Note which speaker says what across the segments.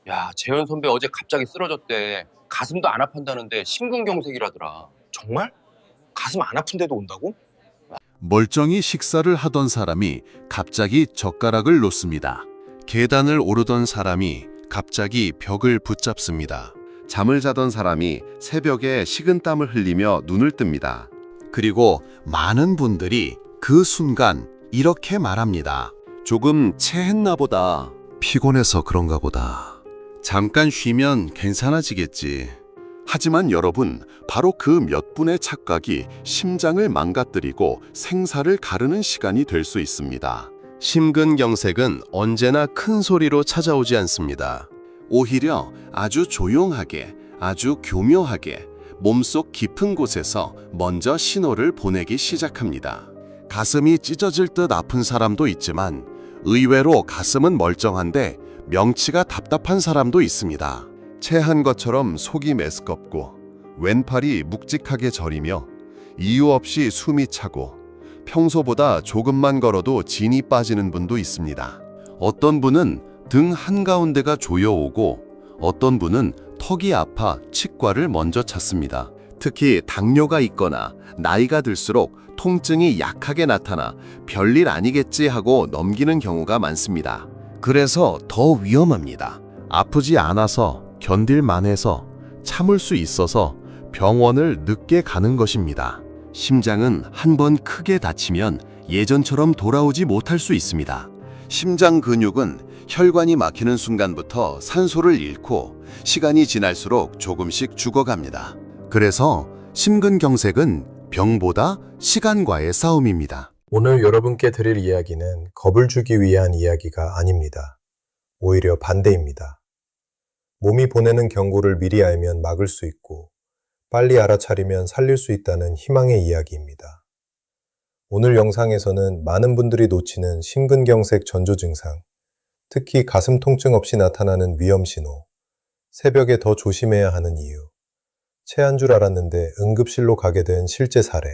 Speaker 1: 야, 재현 선배 어제 갑자기 쓰러졌대. 가슴도 안 아픈다는데 심근경색이라더라.
Speaker 2: 정말? 가슴 안 아픈데도 온다고?
Speaker 3: 멀쩡히 식사를 하던 사람이 갑자기 젓가락을 놓습니다. 계단을 오르던 사람이 갑자기 벽을 붙잡습니다. 잠을 자던 사람이 새벽에 식은땀을 흘리며 눈을 뜹니다. 그리고 많은 분들이 그 순간 이렇게 말합니다. 조금 체했나 보다. 피곤해서 그런가 보다. 잠깐 쉬면 괜찮아지겠지. 하지만 여러분, 바로 그 몇 분의 착각이 심장을 망가뜨리고 생사를 가르는 시간이 될 수 있습니다. 심근경색은 언제나 큰 소리로 찾아오지 않습니다. 오히려 아주 조용하게, 아주 교묘하게 몸속 깊은 곳에서 먼저 신호를 보내기 시작합니다. 가슴이 찢어질 듯 아픈 사람도 있지만 의외로 가슴은 멀쩡한데 명치가 답답한 사람도 있습니다. 체한 것처럼 속이 메스껍고 왼팔이 묵직하게 저리며 이유 없이 숨이 차고 평소보다 조금만 걸어도 진이 빠지는 분도 있습니다. 어떤 분은 등 한가운데가 조여오고 어떤 분은 턱이 아파 치과를 먼저 찾습니다. 특히 당뇨가 있거나 나이가 들수록 통증이 약하게 나타나 별일 아니겠지 하고 넘기는 경우가 많습니다. 그래서 더 위험합니다. 아프지 않아서 견딜만 해서 참을 수 있어서 병원을 늦게 가는 것입니다. 심장은 한번 크게 다치면 예전처럼 돌아오지 못할 수 있습니다. 심장 근육은 혈관이 막히는 순간부터 산소를 잃고 시간이 지날수록 조금씩 죽어갑니다. 그래서 심근경색은 병보다 시간과의 싸움입니다.
Speaker 4: 오늘 여러분께 드릴 이야기는 겁을 주기 위한 이야기가 아닙니다. 오히려 반대입니다. 몸이 보내는 경고를 미리 알면 막을 수 있고 빨리 알아차리면 살릴 수 있다는 희망의 이야기입니다. 오늘 영상에서는 많은 분들이 놓치는 심근경색 전조 증상, 특히 가슴 통증 없이 나타나는 위험 신호, 새벽에 더 조심해야 하는 이유, 체한 줄 알았는데 응급실로 가게 된 실제 사례,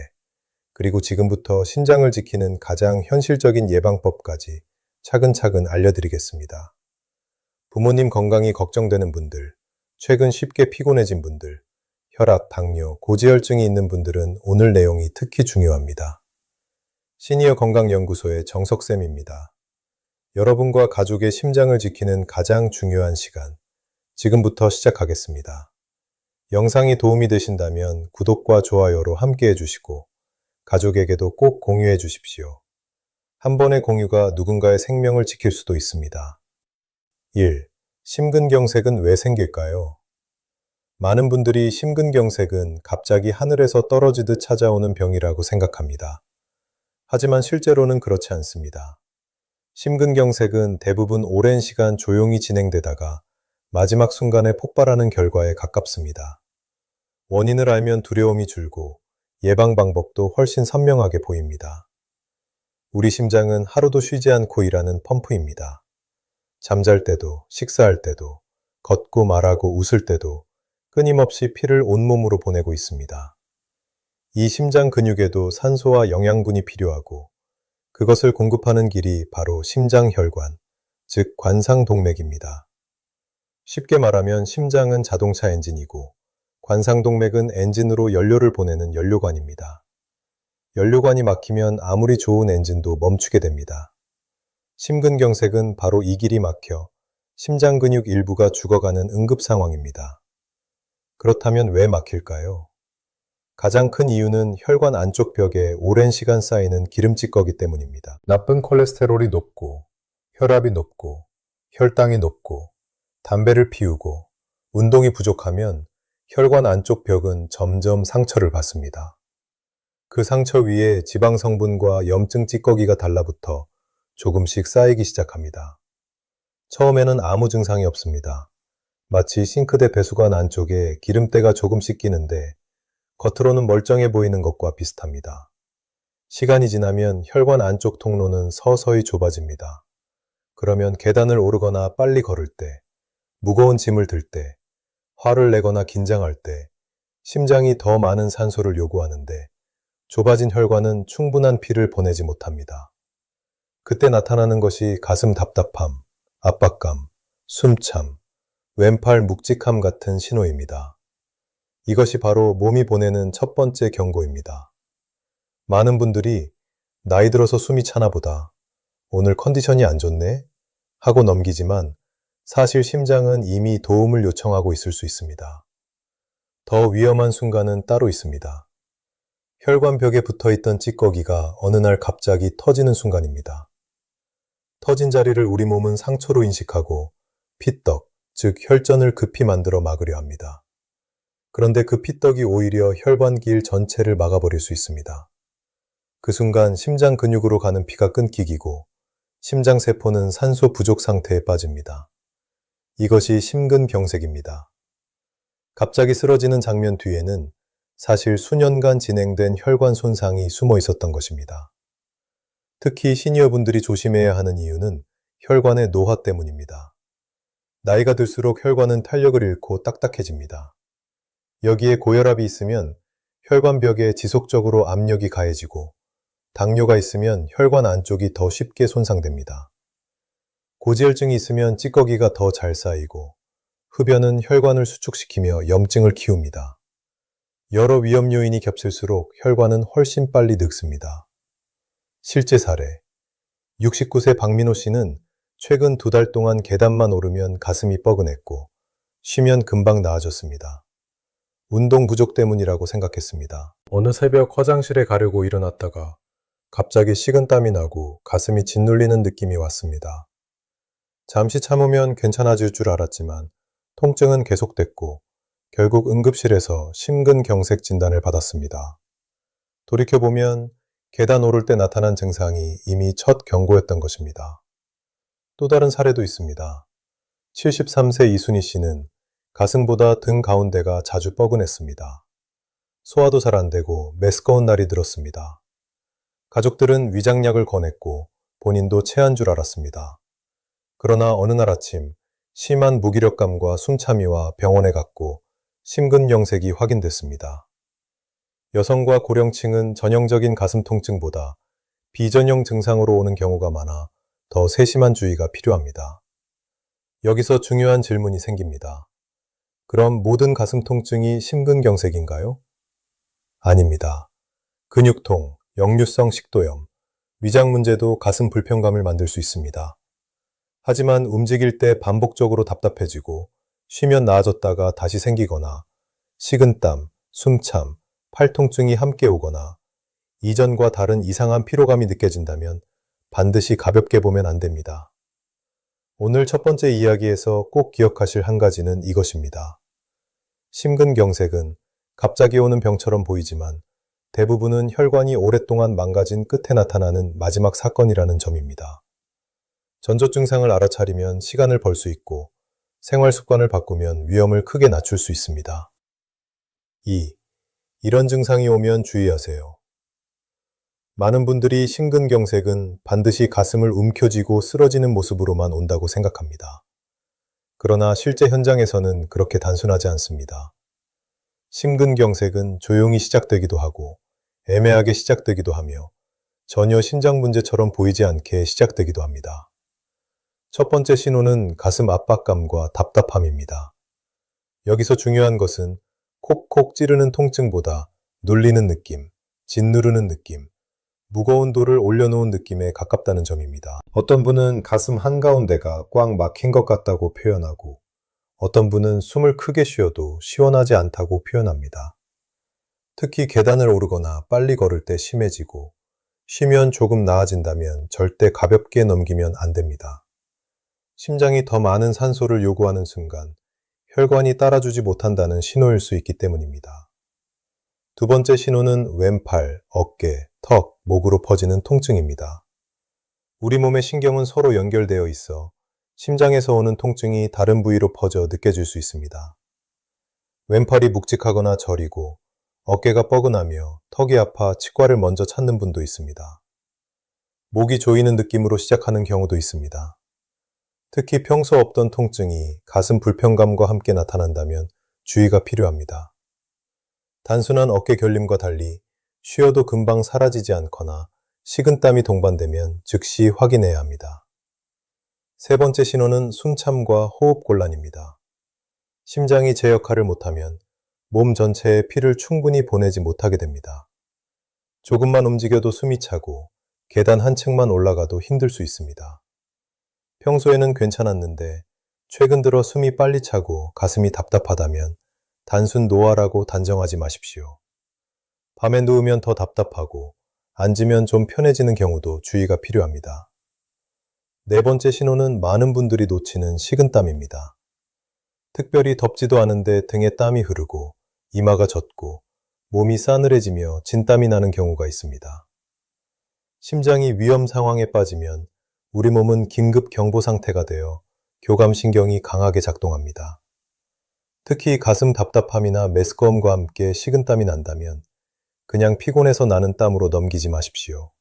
Speaker 4: 그리고 지금부터 신장을 지키는 가장 현실적인 예방법까지 차근차근 알려드리겠습니다. 부모님 건강이 걱정되는 분들, 최근 쉽게 피곤해진 분들, 혈압, 당뇨, 고지혈증이 있는 분들은 오늘 내용이 특히 중요합니다. 시니어 건강연구소의 정석쌤입니다. 여러분과 가족의 심장을 지키는 가장 중요한 시간, 지금부터 시작하겠습니다. 영상이 도움이 되신다면 구독과 좋아요로 함께 해주시고 가족에게도 꼭 공유해 주십시오. 한 번의 공유가 누군가의 생명을 지킬 수도 있습니다. 1. 심근경색은 왜 생길까요? 많은 분들이 심근경색은 갑자기 하늘에서 떨어지듯 찾아오는 병이라고 생각합니다. 하지만 실제로는 그렇지 않습니다. 심근경색은 대부분 오랜 시간 조용히 진행되다가 마지막 순간에 폭발하는 결과에 가깝습니다. 원인을 알면 두려움이 줄고 예방 방법도 훨씬 선명하게 보입니다. 우리 심장은 하루도 쉬지 않고 일하는 펌프입니다. 잠잘 때도, 식사할 때도, 걷고 말하고 웃을 때도 끊임없이 피를 온몸으로 보내고 있습니다. 이 심장 근육에도 산소와 영양분이 필요하고 그것을 공급하는 길이 바로 심장혈관, 즉 관상동맥입니다. 쉽게 말하면 심장은 자동차 엔진이고 관상동맥은 엔진으로 연료를 보내는 연료관입니다. 연료관이 막히면 아무리 좋은 엔진도 멈추게 됩니다. 심근경색은 바로 이 길이 막혀 심장 근육 일부가 죽어가는 응급 상황입니다. 그렇다면 왜 막힐까요? 가장 큰 이유는 혈관 안쪽 벽에 오랜 시간 쌓이는 기름찌꺼기 때문입니다. 나쁜 콜레스테롤이 높고, 혈압이 높고, 혈당이 높고, 담배를 피우고, 운동이 부족하면 혈관 안쪽 벽은 점점 상처를 받습니다. 그 상처 위에 지방 성분과 염증 찌꺼기가 달라붙어 조금씩 쌓이기 시작합니다. 처음에는 아무 증상이 없습니다. 마치 싱크대 배수관 안쪽에 기름때가 조금씩 끼는데 겉으로는 멀쩡해 보이는 것과 비슷합니다. 시간이 지나면 혈관 안쪽 통로는 서서히 좁아집니다. 그러면 계단을 오르거나 빨리 걸을 때, 무거운 짐을 들 때, 화를 내거나 긴장할 때 심장이 더 많은 산소를 요구하는데 좁아진 혈관은 충분한 피를 보내지 못합니다. 그때 나타나는 것이 가슴 답답함, 압박감, 숨참, 왼팔 묵직함 같은 신호입니다. 이것이 바로 몸이 보내는 첫 번째 경고입니다. 많은 분들이 나이 들어서 숨이 차나 보다, 오늘 컨디션이 안 좋네? 하고 넘기지만 사실 심장은 이미 도움을 요청하고 있을 수 있습니다. 더 위험한 순간은 따로 있습니다. 혈관벽에 붙어있던 찌꺼기가 어느 날 갑자기 터지는 순간입니다. 터진 자리를 우리 몸은 상처로 인식하고 피떡, 즉 혈전을 급히 만들어 막으려 합니다. 그런데 그 피떡이 오히려 혈관길 전체를 막아버릴 수 있습니다. 그 순간 심장 근육으로 가는 피가 끊기고 심장세포는 산소 부족 상태에 빠집니다. 이것이 심근경색입니다. 갑자기 쓰러지는 장면 뒤에는 사실 수년간 진행된 혈관 손상이 숨어 있었던 것입니다. 특히 시니어분들이 조심해야 하는 이유는 혈관의 노화 때문입니다. 나이가 들수록 혈관은 탄력을 잃고 딱딱해집니다. 여기에 고혈압이 있으면 혈관벽에 지속적으로 압력이 가해지고 당뇨가 있으면 혈관 안쪽이 더 쉽게 손상됩니다. 고지혈증이 있으면 찌꺼기가 더 잘 쌓이고 흡연은 혈관을 수축시키며 염증을 키웁니다. 여러 위험 요인이 겹칠수록 혈관은 훨씬 빨리 늙습니다. 실제 사례, 69세 박민호 씨는 최근 2달 동안 계단만 오르면 가슴이 뻐근했고 쉬면 금방 나아졌습니다. 운동 부족 때문이라고 생각했습니다. 어느 새벽 화장실에 가려고 일어났다가 갑자기 식은땀이 나고 가슴이 짓눌리는 느낌이 왔습니다. 잠시 참으면 괜찮아질 줄 알았지만 통증은 계속됐고 결국 응급실에서 심근경색 진단을 받았습니다. 돌이켜보면 계단 오를 때 나타난 증상이 이미 첫 경고였던 것입니다. 또 다른 사례도 있습니다. 73세 이순희 씨는 가슴보다 등 가운데가 자주 뻐근했습니다. 소화도 잘 안 되고 메스꺼운 날이 들었습니다. 가족들은 위장약을 권했고 본인도 체한 줄 알았습니다. 그러나 어느 날 아침 심한 무기력감과 숨참이와 병원에 갔고 심근경색이 확인됐습니다. 여성과 고령층은 전형적인 가슴 통증보다 비전형 증상으로 오는 경우가 많아 더 세심한 주의가 필요합니다. 여기서 중요한 질문이 생깁니다. 그럼 모든 가슴 통증이 심근경색인가요? 아닙니다. 근육통, 역류성 식도염, 위장 문제도 가슴 불편감을 만들 수 있습니다. 하지만 움직일 때 반복적으로 답답해지고 쉬면 나아졌다가 다시 생기거나 식은땀, 숨참, 팔통증이 함께 오거나 이전과 다른 이상한 피로감이 느껴진다면 반드시 가볍게 보면 안 됩니다. 오늘 첫 번째 이야기에서 꼭 기억하실 한 가지는 이것입니다. 심근경색은 갑자기 오는 병처럼 보이지만 대부분은 혈관이 오랫동안 망가진 끝에 나타나는 마지막 사건이라는 점입니다. 전조 증상을 알아차리면 시간을 벌 수 있고 생활 습관을 바꾸면 위험을 크게 낮출 수 있습니다. 2. 이런 증상이 오면 주의하세요. 많은 분들이 심근경색은 반드시 가슴을 움켜쥐고 쓰러지는 모습으로만 온다고 생각합니다. 그러나 실제 현장에서는 그렇게 단순하지 않습니다. 심근경색은 조용히 시작되기도 하고 애매하게 시작되기도 하며 전혀 심장 문제처럼 보이지 않게 시작되기도 합니다. 첫 번째 신호는 가슴 압박감과 답답함입니다. 여기서 중요한 것은 콕콕 찌르는 통증보다 눌리는 느낌, 짓누르는 느낌, 무거운 돌을 올려놓은 느낌에 가깝다는 점입니다. 어떤 분은 가슴 한가운데가 꽉 막힌 것 같다고 표현하고 어떤 분은 숨을 크게 쉬어도 시원하지 않다고 표현합니다. 특히 계단을 오르거나 빨리 걸을 때 심해지고 쉬면 조금 나아진다면 절대 가볍게 넘기면 안 됩니다. 심장이 더 많은 산소를 요구하는 순간 혈관이 따라주지 못한다는 신호일 수 있기 때문입니다. 두 번째 신호는 왼팔, 어깨, 턱, 목으로 퍼지는 통증입니다. 우리 몸의 신경은 서로 연결되어 있어 심장에서 오는 통증이 다른 부위로 퍼져 느껴질 수 있습니다. 왼팔이 묵직하거나 저리고 어깨가 뻐근하며 턱이 아파 치과를 먼저 찾는 분도 있습니다. 목이 조이는 느낌으로 시작하는 경우도 있습니다. 특히 평소 없던 통증이 가슴 불편감과 함께 나타난다면 주의가 필요합니다. 단순한 어깨 결림과 달리 쉬어도 금방 사라지지 않거나 식은땀이 동반되면 즉시 확인해야 합니다. 세 번째 신호는 숨참과 호흡 곤란입니다. 심장이 제 역할을 못하면 몸 전체에 피를 충분히 보내지 못하게 됩니다. 조금만 움직여도 숨이 차고 계단 한 층만 올라가도 힘들 수 있습니다. 평소에는 괜찮았는데 최근 들어 숨이 빨리 차고 가슴이 답답하다면 단순 노화라고 단정하지 마십시오. 밤에 누우면 더 답답하고 앉으면 좀 편해지는 경우도 주의가 필요합니다. 네 번째 신호는 많은 분들이 놓치는 식은땀입니다. 특별히 덥지도 않은데 등에 땀이 흐르고 이마가 젖고 몸이 싸늘해지며 진땀이 나는 경우가 있습니다. 심장이 위험 상황에 빠지면 우리 몸은 긴급 경보 상태가 되어 교감신경이 강하게 작동합니다. 특히 가슴 답답함이나 메스꺼움과 함께 식은땀이 난다면 그냥 피곤해서 나는 땀으로 넘기지 마십시오.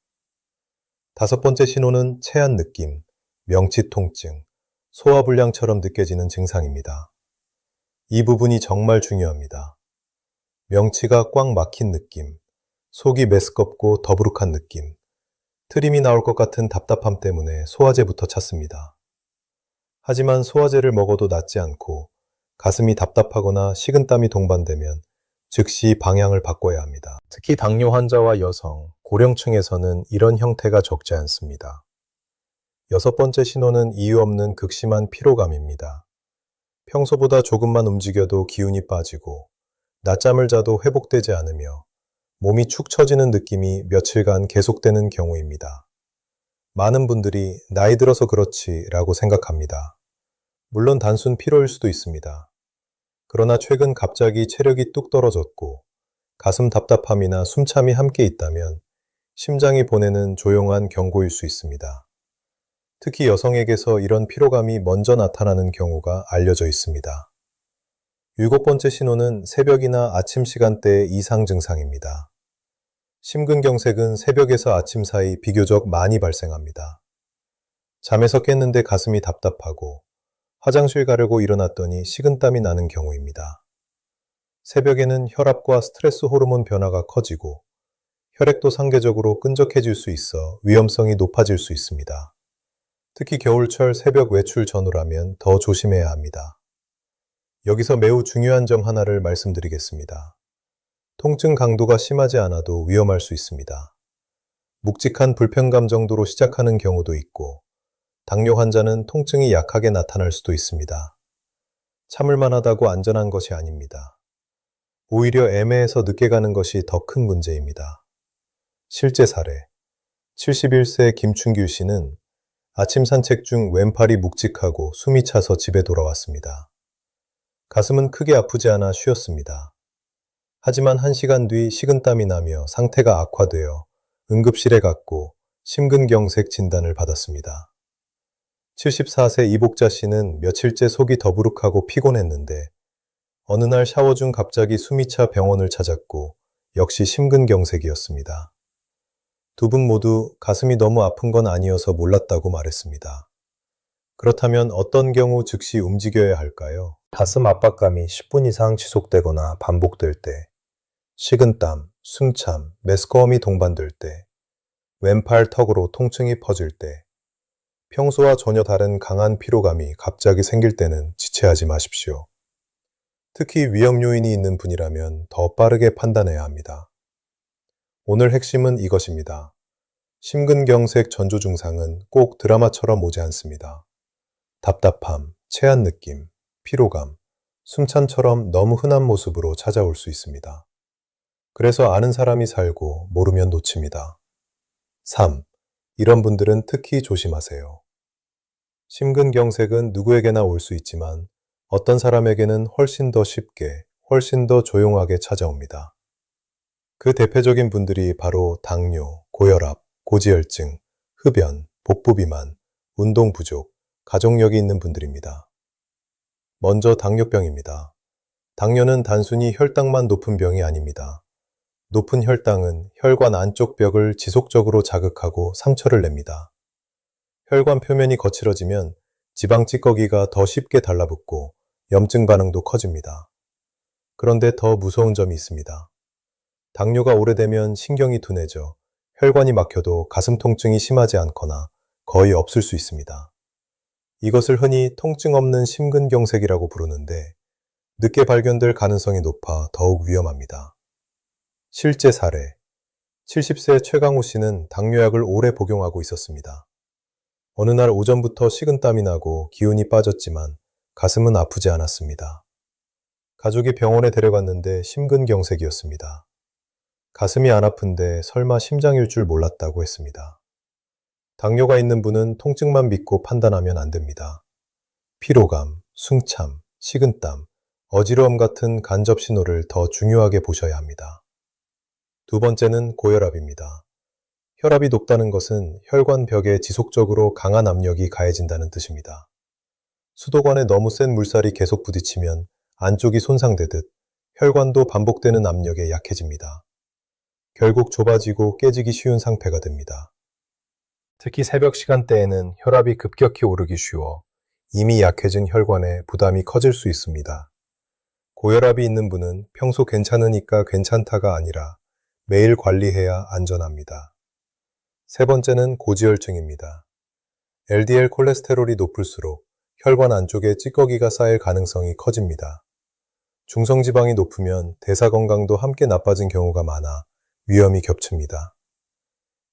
Speaker 4: 다섯 번째 신호는 체한 느낌, 명치 통증, 소화불량처럼 느껴지는 증상입니다. 이 부분이 정말 중요합니다. 명치가 꽉 막힌 느낌, 속이 메스껍고 더부룩한 느낌, 트림이 나올 것 같은 답답함 때문에 소화제부터 찾습니다. 하지만 소화제를 먹어도 낫지 않고 가슴이 답답하거나 식은땀이 동반되면 즉시 방향을 바꿔야 합니다. 특히 당뇨 환자와 여성, 고령층에서는 이런 형태가 적지 않습니다. 여섯 번째 신호는 이유 없는 극심한 피로감입니다. 평소보다 조금만 움직여도 기운이 빠지고 낮잠을 자도 회복되지 않으며 몸이 축 처지는 느낌이 며칠간 계속되는 경우입니다. 많은 분들이 나이 들어서 그렇지 라고 생각합니다. 물론 단순 피로일 수도 있습니다. 그러나 최근 갑자기 체력이 뚝 떨어졌고 가슴 답답함이나 숨참이 함께 있다면 심장이 보내는 조용한 경고일 수 있습니다. 특히 여성에게서 이런 피로감이 먼저 나타나는 경우가 알려져 있습니다. 일곱 번째 신호는 새벽이나 아침 시간대의 이상 증상입니다. 심근경색은 새벽에서 아침 사이 비교적 많이 발생합니다. 잠에서 깼는데 가슴이 답답하고 화장실 가려고 일어났더니 식은땀이 나는 경우입니다. 새벽에는 혈압과 스트레스 호르몬 변화가 커지고 혈액도 상대적으로 끈적해질 수 있어 위험성이 높아질 수 있습니다. 특히 겨울철 새벽 외출 전후라면 더 조심해야 합니다. 여기서 매우 중요한 점 하나를 말씀드리겠습니다. 통증 강도가 심하지 않아도 위험할 수 있습니다. 묵직한 불편감 정도로 시작하는 경우도 있고 당뇨 환자는 통증이 약하게 나타날 수도 있습니다. 참을 만하다고 안전한 것이 아닙니다. 오히려 애매해서 늦게 가는 것이 더 큰 문제입니다. 실제 사례, 71세 김춘규 씨는 아침 산책 중 왼팔이 묵직하고 숨이 차서 집에 돌아왔습니다. 가슴은 크게 아프지 않아 쉬었습니다. 하지만 1시간 뒤 식은땀이 나며 상태가 악화되어 응급실에 갔고 심근경색 진단을 받았습니다. 74세 이복자 씨는 며칠째 속이 더부룩하고 피곤했는데 어느 날 샤워 중 갑자기 숨이 차 병원을 찾았고 역시 심근경색이었습니다. 두 분 모두 가슴이 너무 아픈 건 아니어서 몰랐다고 말했습니다. 그렇다면 어떤 경우 즉시 움직여야 할까요? 가슴 압박감이 10분 이상 지속되거나 반복될 때, 식은땀, 숨참, 메스꺼움이 동반될 때, 왼팔 턱으로 통증이 퍼질 때, 평소와 전혀 다른 강한 피로감이 갑자기 생길 때는 지체하지 마십시오. 특히 위험 요인이 있는 분이라면 더 빠르게 판단해야 합니다. 오늘 핵심은 이것입니다. 심근경색 전조 증상은 꼭 드라마처럼 오지 않습니다. 답답함, 체한 느낌, 피로감, 숨찬처럼 너무 흔한 모습으로 찾아올 수 있습니다. 그래서 아는 사람이 살고 모르면 놓칩니다. 3. 이런 분들은 특히 조심하세요. 심근경색은 누구에게나 올 수 있지만 어떤 사람에게는 훨씬 더 쉽게, 훨씬 더 조용하게 찾아옵니다. 그 대표적인 분들이 바로 당뇨, 고혈압, 고지혈증, 흡연, 복부비만, 운동 부족, 가족력이 있는 분들입니다. 먼저 당뇨병입니다. 당뇨는 단순히 혈당만 높은 병이 아닙니다. 높은 혈당은 혈관 안쪽 벽을 지속적으로 자극하고 상처를 냅니다. 혈관 표면이 거칠어지면 지방 찌꺼기가 더 쉽게 달라붙고 염증 반응도 커집니다. 그런데 더 무서운 점이 있습니다. 당뇨가 오래되면 신경이 둔해져 혈관이 막혀도 가슴 통증이 심하지 않거나 거의 없을 수 있습니다. 이것을 흔히 통증 없는 심근경색이라고 부르는데 늦게 발견될 가능성이 높아 더욱 위험합니다. 실제 사례. 70세 최강호 씨는 당뇨약을 오래 복용하고 있었습니다. 어느 날 오전부터 식은땀이 나고 기운이 빠졌지만 가슴은 아프지 않았습니다. 가족이 병원에 데려갔는데 심근경색이었습니다. 가슴이 안 아픈데 설마 심장일 줄 몰랐다고 했습니다. 당뇨가 있는 분은 통증만 믿고 판단하면 안 됩니다. 피로감, 숨참, 식은땀, 어지러움 같은 간접 신호를 더 중요하게 보셔야 합니다. 두 번째는 고혈압입니다. 혈압이 높다는 것은 혈관 벽에 지속적으로 강한 압력이 가해진다는 뜻입니다. 수도관에 너무 센 물살이 계속 부딪히면 안쪽이 손상되듯 혈관도 반복되는 압력에 약해집니다. 결국 좁아지고 깨지기 쉬운 상태가 됩니다. 특히 새벽 시간대에는 혈압이 급격히 오르기 쉬워 이미 약해진 혈관에 부담이 커질 수 있습니다. 고혈압이 있는 분은 평소 괜찮으니까 괜찮다가 아니라 매일 관리해야 안전합니다. 세 번째는 고지혈증입니다. LDL 콜레스테롤이 높을수록 혈관 안쪽에 찌꺼기가 쌓일 가능성이 커집니다. 중성지방이 높으면 대사 건강도 함께 나빠진 경우가 많아 위험이 겹칩니다.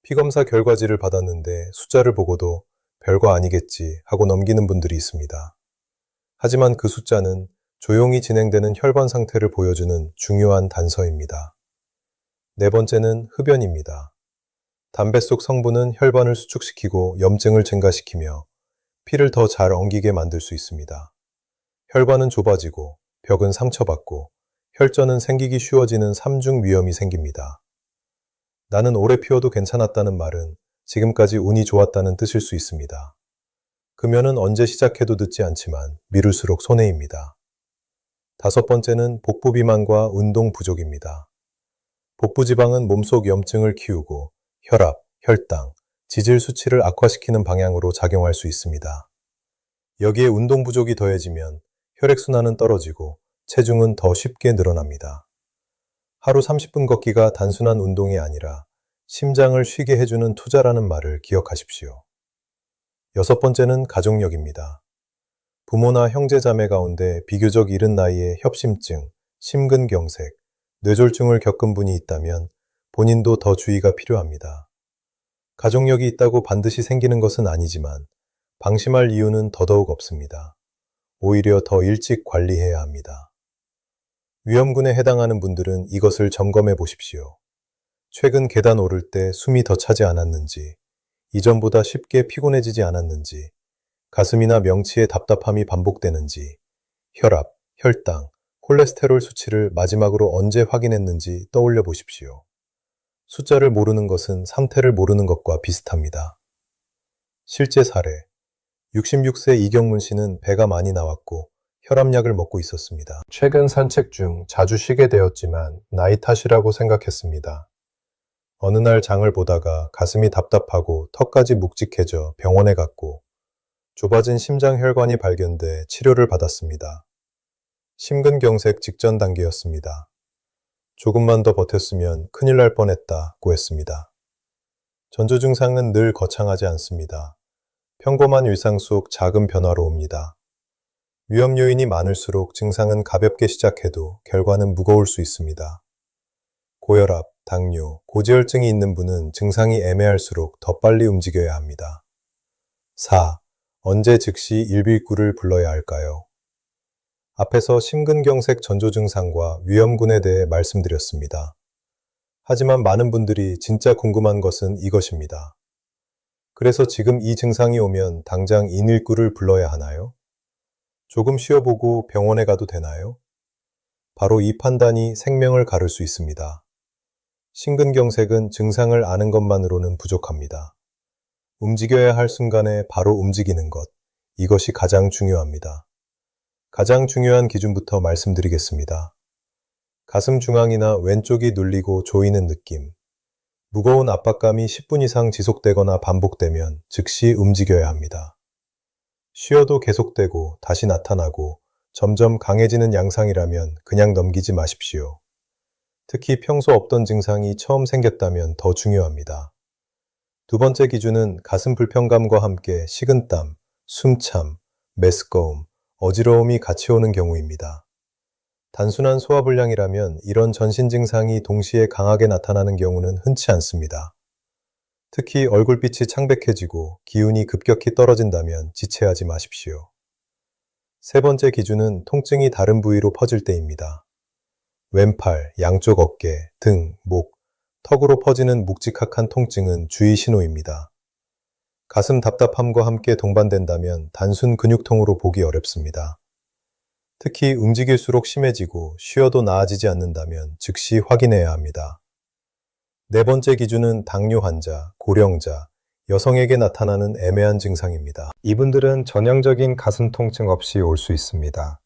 Speaker 4: 피검사 결과지를 받았는데 숫자를 보고도 별거 아니겠지 하고 넘기는 분들이 있습니다. 하지만 그 숫자는 조용히 진행되는 혈관 상태를 보여주는 중요한 단서입니다. 네 번째는 흡연입니다. 담배 속 성분은 혈관을 수축시키고 염증을 증가시키며 피를 더 잘 엉기게 만들 수 있습니다. 혈관은 좁아지고 벽은 상처받고 혈전은 생기기 쉬워지는 삼중 위험이 생깁니다. 나는 오래 피워도 괜찮았다는 말은 지금까지 운이 좋았다는 뜻일 수 있습니다. 금연은 언제 시작해도 늦지 않지만 미룰수록 손해입니다. 다섯 번째는 복부 비만과 운동 부족입니다. 복부 지방은 몸속 염증을 키우고 혈압, 혈당, 지질 수치를 악화시키는 방향으로 작용할 수 있습니다. 여기에 운동 부족이 더해지면 혈액순환은 떨어지고 체중은 더 쉽게 늘어납니다. 하루 30분 걷기가 단순한 운동이 아니라 심장을 쉬게 해주는 투자라는 말을 기억하십시오. 여섯 번째는 가족력입니다. 부모나 형제 자매 가운데 비교적 이른 나이에 협심증, 심근경색, 뇌졸중을 겪은 분이 있다면 본인도 더 주의가 필요합니다. 가족력이 있다고 반드시 생기는 것은 아니지만 방심할 이유는 더더욱 없습니다. 오히려 더 일찍 관리해야 합니다. 위험군에 해당하는 분들은 이것을 점검해 보십시오. 최근 계단 오를 때 숨이 더 차지 않았는지, 이전보다 쉽게 피곤해지지 않았는지, 가슴이나 명치의 답답함이 반복되는지, 혈압, 혈당, 콜레스테롤 수치를 마지막으로 언제 확인했는지 떠올려 보십시오. 숫자를 모르는 것은 상태를 모르는 것과 비슷합니다. 실제 사례. 66세 이경문 씨는 배가 많이 나왔고 혈압약을 먹고 있었습니다. 최근 산책 중 자주 쉬게 되었지만 나이 탓이라고 생각했습니다. 어느 날 장을 보다가 가슴이 답답하고 턱까지 묵직해져 병원에 갔고 좁아진 심장 혈관이 발견돼 치료를 받았습니다. 심근경색 직전 단계였습니다. 조금만 더 버텼으면 큰일 날 뻔했다고 했습니다. 전조 증상은 늘 거창하지 않습니다. 평범한 일상 속 작은 변화로 옵니다. 위험 요인이 많을수록 증상은 가볍게 시작해도 결과는 무거울 수 있습니다. 고혈압, 당뇨, 고지혈증이 있는 분은 증상이 애매할수록 더 빨리 움직여야 합니다. 4. 언제 즉시 119를 불러야 할까요? 앞에서 심근경색 전조 증상과 위험군에 대해 말씀드렸습니다. 하지만 많은 분들이 진짜 궁금한 것은 이것입니다. 그래서 지금 이 증상이 오면 당장 119를 불러야 하나요? 조금 쉬어보고 병원에 가도 되나요? 바로 이 판단이 생명을 가를 수 있습니다. 심근경색은 증상을 아는 것만으로는 부족합니다. 움직여야 할 순간에 바로 움직이는 것, 이것이 가장 중요합니다. 가장 중요한 기준부터 말씀드리겠습니다. 가슴 중앙이나 왼쪽이 눌리고 조이는 느낌, 무거운 압박감이 10분 이상 지속되거나 반복되면 즉시 움직여야 합니다. 쉬어도 계속되고 다시 나타나고 점점 강해지는 양상이라면 그냥 넘기지 마십시오. 특히 평소 없던 증상이 처음 생겼다면 더 중요합니다. 두 번째 기준은 가슴 불편감과 함께 식은땀, 숨참, 메스꺼움, 어지러움이 같이 오는 경우입니다. 단순한 소화불량이라면 이런 전신 증상이 동시에 강하게 나타나는 경우는 흔치 않습니다. 특히 얼굴빛이 창백해지고 기운이 급격히 떨어진다면 지체하지 마십시오. 세 번째 기준은 통증이 다른 부위로 퍼질 때입니다. 왼팔, 양쪽 어깨, 등, 목, 턱으로 퍼지는 묵직한 통증은 주의 신호입니다. 가슴 답답함과 함께 동반된다면 단순 근육통으로 보기 어렵습니다. 특히 움직일수록 심해지고 쉬어도 나아지지 않는다면 즉시 확인해야 합니다. 네 번째 기준은 당뇨 환자, 고령자, 여성에게 나타나는 애매한 증상입니다. 이분들은 전형적인 가슴 통증 없이 올 수 있습니다.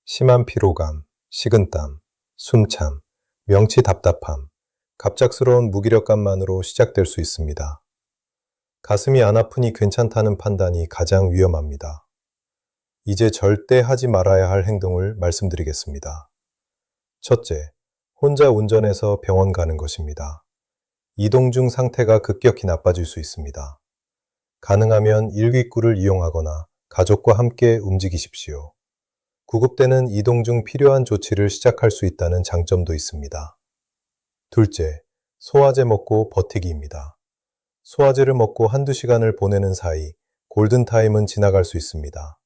Speaker 4: 심한 피로감, 식은땀, 숨참, 명치 답답함, 갑작스러운 무기력감만으로 시작될 수 있습니다. 가슴이 안 아프니 괜찮다는 판단이 가장 위험합니다. 이제 절대 하지 말아야 할 행동을 말씀드리겠습니다. 첫째, 혼자 운전해서 병원 가는 것입니다. 이동 중 상태가 급격히 나빠질 수 있습니다. 가능하면 일귀구를 이용하거나 가족과 함께 움직이십시오. 구급대는 이동 중 필요한 조치를 시작할 수 있다는 장점도 있습니다. 둘째, 소화제 먹고 버티기입니다. 소화제를 먹고 한두 시간을 보내는 사이 골든타임은 지나갈 수 있습니다.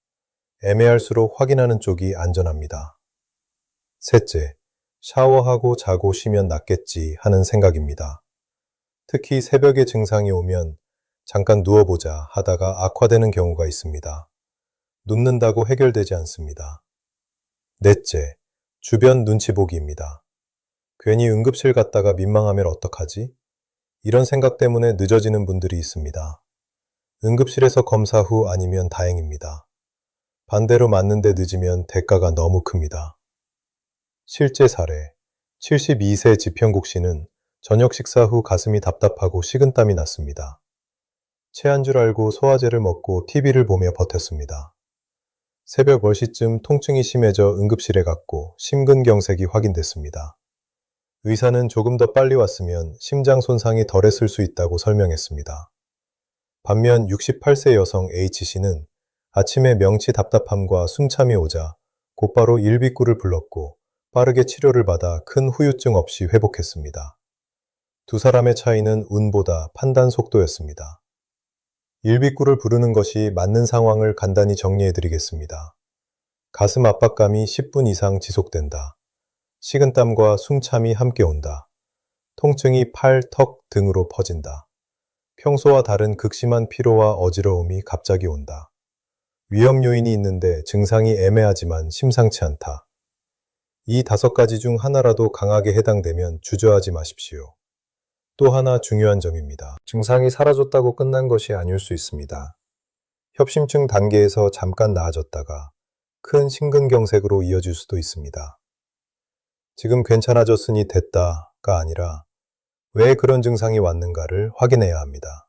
Speaker 4: 애매할수록 확인하는 쪽이 안전합니다. 셋째, 샤워하고 자고 쉬면 낫겠지 하는 생각입니다. 특히 새벽에 증상이 오면 잠깐 누워보자 하다가 악화되는 경우가 있습니다. 눕는다고 해결되지 않습니다. 넷째, 주변 눈치 보기입니다. 괜히 응급실 갔다가 민망하면 어떡하지? 이런 생각 때문에 늦어지는 분들이 있습니다. 응급실에서 검사 후 아니면 다행입니다. 반대로 맞는데 늦으면 대가가 너무 큽니다. 실제 사례, 72세 지평국 씨는 저녁 식사 후 가슴이 답답하고 식은땀이 났습니다. 체한 줄 알고 소화제를 먹고 TV를 보며 버텼습니다. 새벽 10시쯤 통증이 심해져 응급실에 갔고 심근경색이 확인됐습니다. 의사는 조금 더 빨리 왔으면 심장 손상이 덜했을 수 있다고 설명했습니다. 반면 68세 여성 H씨는 아침에 명치 답답함과 숨참이 오자 곧바로 일비구를 불렀고 빠르게 치료를 받아 큰 후유증 없이 회복했습니다. 두 사람의 차이는 운보다 판단 속도였습니다. 일비구를 부르는 것이 맞는 상황을 간단히 정리해드리겠습니다. 가슴 압박감이 10분 이상 지속된다. 식은땀과 숨참이 함께 온다. 통증이 팔, 턱 등으로 퍼진다. 평소와 다른 극심한 피로와 어지러움이 갑자기 온다. 위험 요인이 있는데 증상이 애매하지만 심상치 않다. 이 5가지 중 하나라도 강하게 해당되면 주저하지 마십시오. 또 하나 중요한 점입니다. 증상이 사라졌다고 끝난 것이 아닐 수 있습니다. 협심증 단계에서 잠깐 나아졌다가 큰 심근경색으로 이어질 수도 있습니다. 지금 괜찮아졌으니 됐다가 아니라 왜 그런 증상이 왔는가를 확인해야 합니다.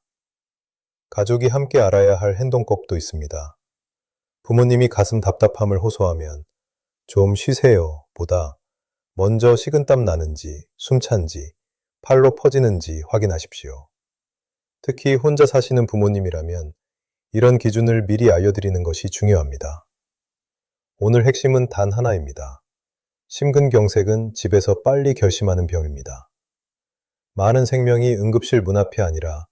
Speaker 4: 가족이 함께 알아야 할 행동법도 있습니다. 부모님이 가슴 답답함을 호소하면 좀 쉬세요 보다 먼저 식은땀 나는지 숨찬지 팔로 퍼지는지 확인하십시오. 특히 혼자 사시는 부모님이라면 이런 기준을 미리 알려드리는 것이 중요합니다. 오늘 핵심은 단 하나입니다. 심근경색은 집에서 빨리 결심하는 병입니다. 많은 생명이 응급실 문 앞이 아니라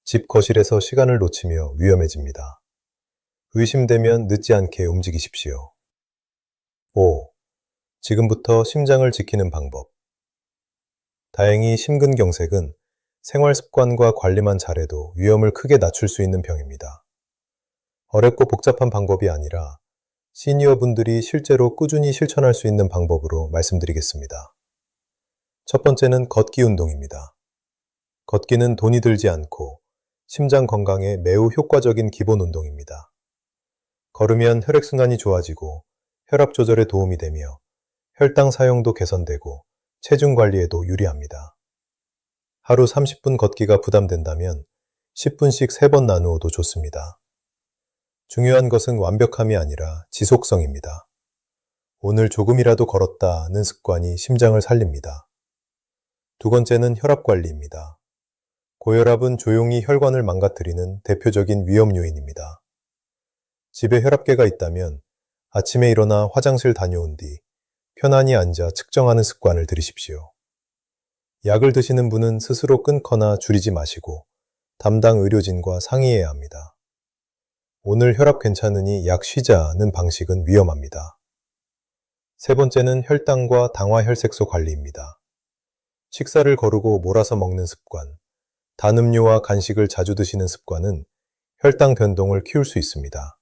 Speaker 4: 집 거실에서 시간을 놓치며 위험해집니다. 의심되면 늦지 않게 움직이십시오. 5. 지금부터 심장을 지키는 방법. 다행히 심근경색은 생활 습관과 관리만 잘해도 위험을 크게 낮출 수 있는 병입니다. 어렵고 복잡한 방법이 아니라 시니어분들이 실제로 꾸준히 실천할 수 있는 방법으로 말씀드리겠습니다. 첫 번째는 걷기 운동입니다. 걷기는 돈이 들지 않고 심장 건강에 매우 효과적인 기본 운동입니다. 걸으면 혈액순환이 좋아지고 혈압 조절에 도움이 되며 혈당 사용도 개선되고 체중 관리에도 유리합니다. 하루 30분 걷기가 부담된다면 10분씩 3번 나누어도 좋습니다. 중요한 것은 완벽함이 아니라 지속성입니다. 오늘 조금이라도 걸었다는 습관이 심장을 살립니다. 두 번째는 혈압 관리입니다. 고혈압은 조용히 혈관을 망가뜨리는 대표적인 위험 요인입니다. 집에 혈압계가 있다면 아침에 일어나 화장실 다녀온 뒤 편안히 앉아 측정하는 습관을 들이십시오. 약을 드시는 분은 스스로 끊거나 줄이지 마시고 담당 의료진과 상의해야 합니다. 오늘 혈압 괜찮으니 약 쉬자는 방식은 위험합니다. 세 번째는 혈당과 당화혈색소 관리입니다. 식사를 거르고 몰아서 먹는 습관, 단 음료와 간식을 자주 드시는 습관은 혈당 변동을 키울 수 있습니다.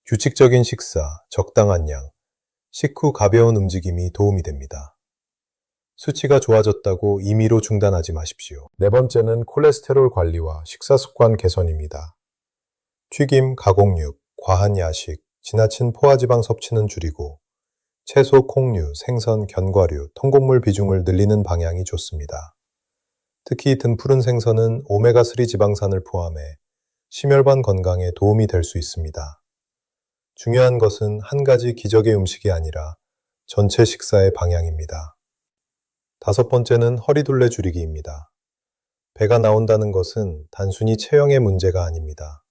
Speaker 4: 규칙적인 식사, 적당한 양, 식후 가벼운 움직임이 도움이 됩니다. 수치가 좋아졌다고 임의로 중단하지 마십시오. 네 번째는 콜레스테롤 관리와 식사 습관 개선입니다. 튀김, 가공육, 과한 야식, 지나친 포화지방 섭취는 줄이고 채소, 콩류, 생선, 견과류, 통곡물 비중을 늘리는 방향이 좋습니다. 특히 등푸른 생선은 오메가3 지방산을 포함해 심혈관 건강에 도움이 될 수 있습니다. 중요한 것은 한 가지 기적의 음식이 아니라 전체 식사의 방향입니다. 다섯 번째는 허리둘레 줄이기입니다. 배가 나온다는 것은 단순히 체형의 문제가 아닙니다.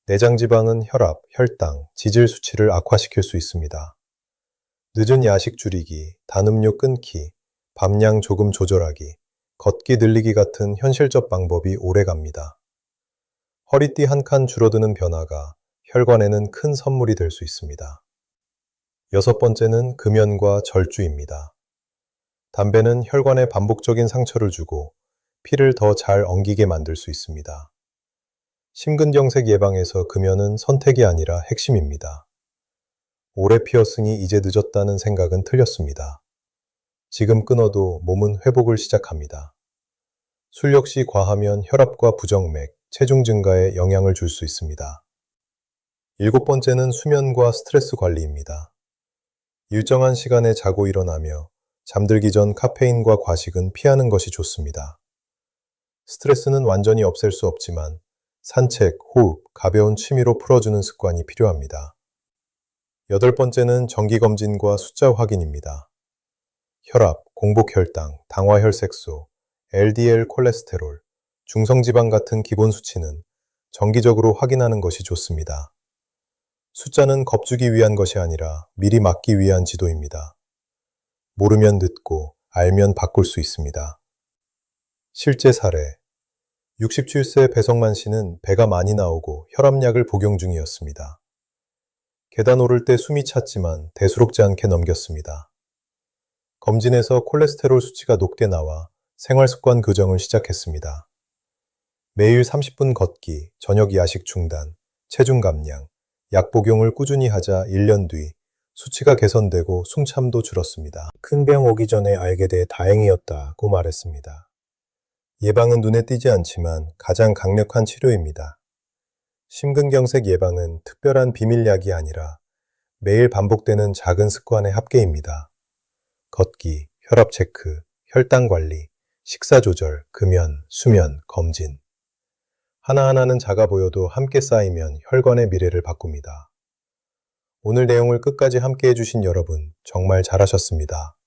Speaker 4: 내장 지방은 혈압, 혈당, 지질 수치를 악화시킬 수 있습니다. 늦은 야식 줄이기, 단음료 끊기, 밤양 조금 조절하기, 걷기 늘리기 같은 현실적 방법이 오래갑니다. 허리띠 한 칸 줄어드는 변화가 혈관에는 큰 선물이 될 수 있습니다. 여섯 번째는 금연과 절주입니다. 담배는 혈관에 반복적인 상처를 주고 피를 더 잘 엉기게 만들 수 있습니다. 심근경색 예방에서 금연은 선택이 아니라 핵심입니다. 오래 피웠으니 이제 늦었다는 생각은 틀렸습니다. 지금 끊어도 몸은 회복을 시작합니다. 술 역시 과하면 혈압과 부정맥, 체중 증가에 영향을 줄 수 있습니다. 일곱 번째는 수면과 스트레스 관리입니다. 일정한 시간에 자고 일어나며 잠들기 전 카페인과 과식은 피하는 것이 좋습니다. 스트레스는 완전히 없앨 수 없지만 산책, 호흡, 가벼운 취미로 풀어주는 습관이 필요합니다. 여덟 번째는 정기검진과 숫자 확인입니다. 혈압, 공복혈당, 당화혈색소, LDL 콜레스테롤, 중성지방 같은 기본 수치는 정기적으로 확인하는 것이 좋습니다. 숫자는 겁주기 위한 것이 아니라 미리 막기 위한 지도입니다. 모르면 늦고 알면 바꿀 수 있습니다. 실제 사례 67세 배성만 씨는 배가 많이 나오고 혈압약을 복용 중이었습니다. 계단 오를 때 숨이 찼지만 대수롭지 않게 넘겼습니다. 검진에서 콜레스테롤 수치가 높게 나와 생활습관 교정을 시작했습니다. 매일 30분 걷기, 저녁 야식 중단, 체중 감량, 약 복용을 꾸준히 하자 1년 뒤 수치가 개선되고 숨참도 줄었습니다. 큰 병 오기 전에 알게 돼 다행이었다고 말했습니다. 예방은 눈에 띄지 않지만 가장 강력한 치료입니다. 심근경색 예방은 특별한 비밀약이 아니라 매일 반복되는 작은 습관의 합계입니다. 걷기, 혈압 체크, 혈당 관리, 식사 조절, 금연, 수면, 검진. 하나하나는 작아 보여도 함께 쌓이면 혈관의 미래를 바꿉니다. 오늘 내용을 끝까지 함께 해주신 여러분 정말 잘하셨습니다.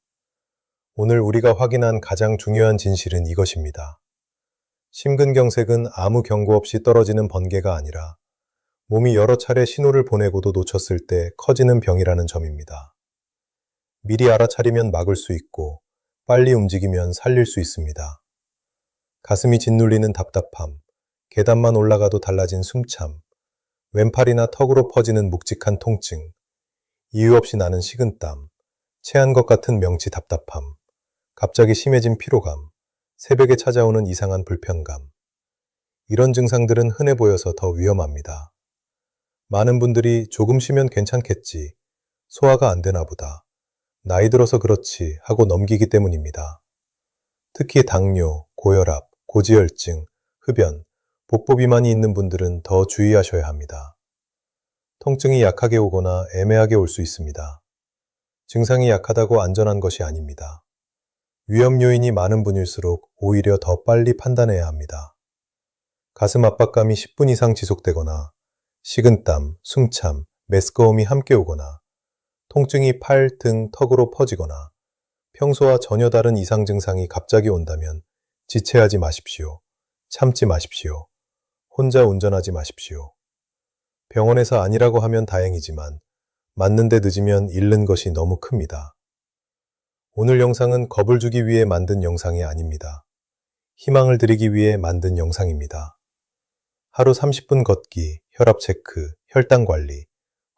Speaker 4: 오늘 우리가 확인한 가장 중요한 진실은 이것입니다. 심근경색은 아무 경고 없이 떨어지는 번개가 아니라 몸이 여러 차례 신호를 보내고도 놓쳤을 때 커지는 병이라는 점입니다. 미리 알아차리면 막을 수 있고 빨리 움직이면 살릴 수 있습니다. 가슴이 짓눌리는 답답함, 계단만 올라가도 달라진 숨참, 왼팔이나 턱으로 퍼지는 묵직한 통증, 이유 없이 나는 식은땀, 체한 것 같은 명치 답답함, 갑자기 심해진 피로감, 새벽에 찾아오는 이상한 불편감. 이런 증상들은 흔해 보여서 더 위험합니다. 많은 분들이 조금 쉬면 괜찮겠지, 소화가 안 되나 보다, 나이 들어서 그렇지 하고 넘기기 때문입니다. 특히 당뇨, 고혈압, 고지혈증, 흡연, 복부 비만이 있는 분들은 더 주의하셔야 합니다. 통증이 약하게 오거나 애매하게 올 수 있습니다. 증상이 약하다고 안전한 것이 아닙니다. 위험 요인이 많은 분일수록 오히려 더 빨리 판단해야 합니다. 가슴 압박감이 10분 이상 지속되거나 식은땀, 숨참, 메스꺼움이 함께 오거나 통증이 팔, 등, 턱으로 퍼지거나 평소와 전혀 다른 이상 증상이 갑자기 온다면 지체하지 마십시오. 참지 마십시오. 혼자 운전하지 마십시오. 병원에서 아니라고 하면 다행이지만 맞는데 늦으면 잃는 것이 너무 큽니다. 오늘 영상은 겁을 주기 위해 만든 영상이 아닙니다. 희망을 드리기 위해 만든 영상입니다. 하루 30분 걷기, 혈압 체크, 혈당 관리,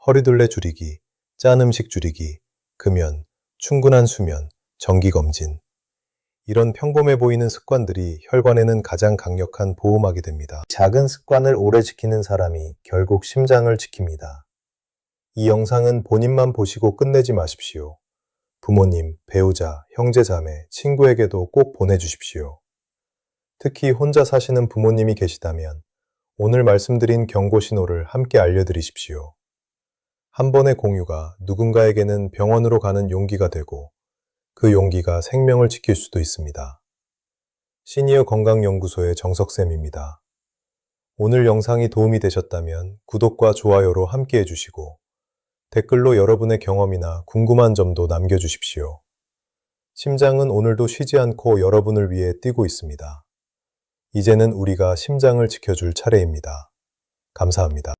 Speaker 4: 허리둘레 줄이기, 짠 음식 줄이기, 금연, 충분한 수면, 정기검진. 이런 평범해 보이는 습관들이 혈관에는 가장 강력한 보호막이 됩니다. 작은 습관을 오래 지키는 사람이 결국 심장을 지킵니다. 이 영상은 본인만 보시고 끝내지 마십시오. 부모님, 배우자, 형제 자매, 친구에게도 꼭 보내주십시오. 특히 혼자 사시는 부모님이 계시다면 오늘 말씀드린 경고 신호를 함께 알려드리십시오. 한 번의 공유가 누군가에게는 병원으로 가는 용기가 되고 그 용기가 생명을 지킬 수도 있습니다. 시니어 건강연구소의 정석쌤입니다. 오늘 영상이 도움이 되셨다면 구독과 좋아요로 함께 해주시고 댓글로 여러분의 경험이나 궁금한 점도 남겨주십시오. 심장은 오늘도 쉬지 않고 여러분을 위해 뛰고 있습니다. 이제는 우리가 심장을 지켜줄 차례입니다. 감사합니다.